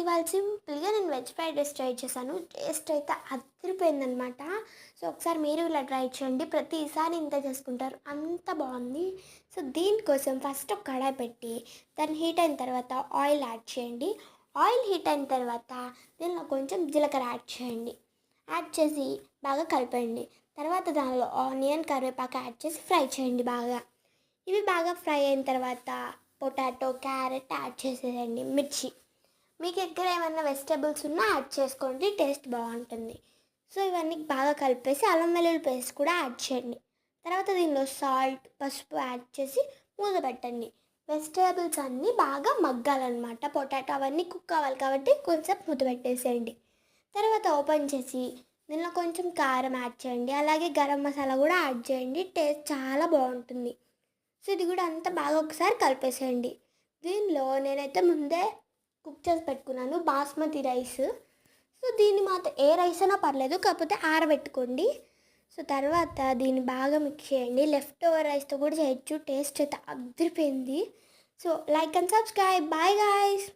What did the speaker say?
ఇవాళ సింపుల్గా నేను వెజ్ ఫ్రైడ్ రైస్ ట్రై చేశాను. టేస్ట్ అయితే అదిరిపోయిందనమాట. సో ఒకసారి మీరు ఇలా ట్రై చేయండి. ప్రతిసారి ఇంత చేసుకుంటారు, అంత బాగుంది. సో దీనికోసం ఫస్ట్ ఒక కడాయి పెట్టి దాన్ని హీట్ అయిన తర్వాత ఆయిల్ యాడ్ చేయండి. ఆయిల్ హీట్ అయిన తర్వాత దీనిలో కొంచెం జీలకర్ర యాడ్ చేయండి. యాడ్ చేసి బాగా కలిపండి. తర్వాత దానిలో ఆనియన్, కరివేపాకు యాడ్ చేసి ఫ్రై చేయండి బాగా. ఇవి బాగా ఫ్రై అయిన తర్వాత పొటాటో, క్యారెట్ యాడ్ చేసేయండి. మిర్చి, మీకు దగ్గర ఏమైనా వెజిటేబుల్స్ ఉన్నా యాడ్ చేసుకోండి, టేస్ట్ బాగుంటుంది. సో ఇవన్నీ బాగా కలిపేసి అల్లం వెల్లుల్లి పేస్ట్ కూడా యాడ్ చేయండి. తర్వాత దీనిలో సాల్ట్, పసుపు యాడ్ చేసి మూత పెట్టండి. వెజిటేబుల్స్ అన్నీ బాగా మగ్గాలన్నమాట. పొటాటో అవన్నీ కుక్ అవ్వాలి కాబట్టి కొంచెం మూత పెట్టేసేయండి. తర్వాత ఓపెన్ చేసి దీనిలో కొంచెం కారం యాడ్ చేయండి. అలాగే గరం మసాలా కూడా యాడ్ చేయండి, టేస్ట్ చాలా బాగుంటుంది. సో ఇది కూడా అంతా బాగా ఒకసారి కలిపేసేయండి. దీనిలో నేనైతే ముందే కుక్ చేసి పెట్టుకున్నాను బాస్మతి రైస్. సో దీన్ని మాత్రం ఏ రైస్ అయినా పర్లేదు, కాకపోతే ఆరబెట్టుకోండి. సో తర్వాత దీన్ని బాగా మిక్స్ చేయండి. లెఫ్ట్ ఓవర్ రైస్తో కూడా చేయొచ్చు, టేస్ట్ అయితే అదిరిపోయింది. So like and subscribe. Bye guys.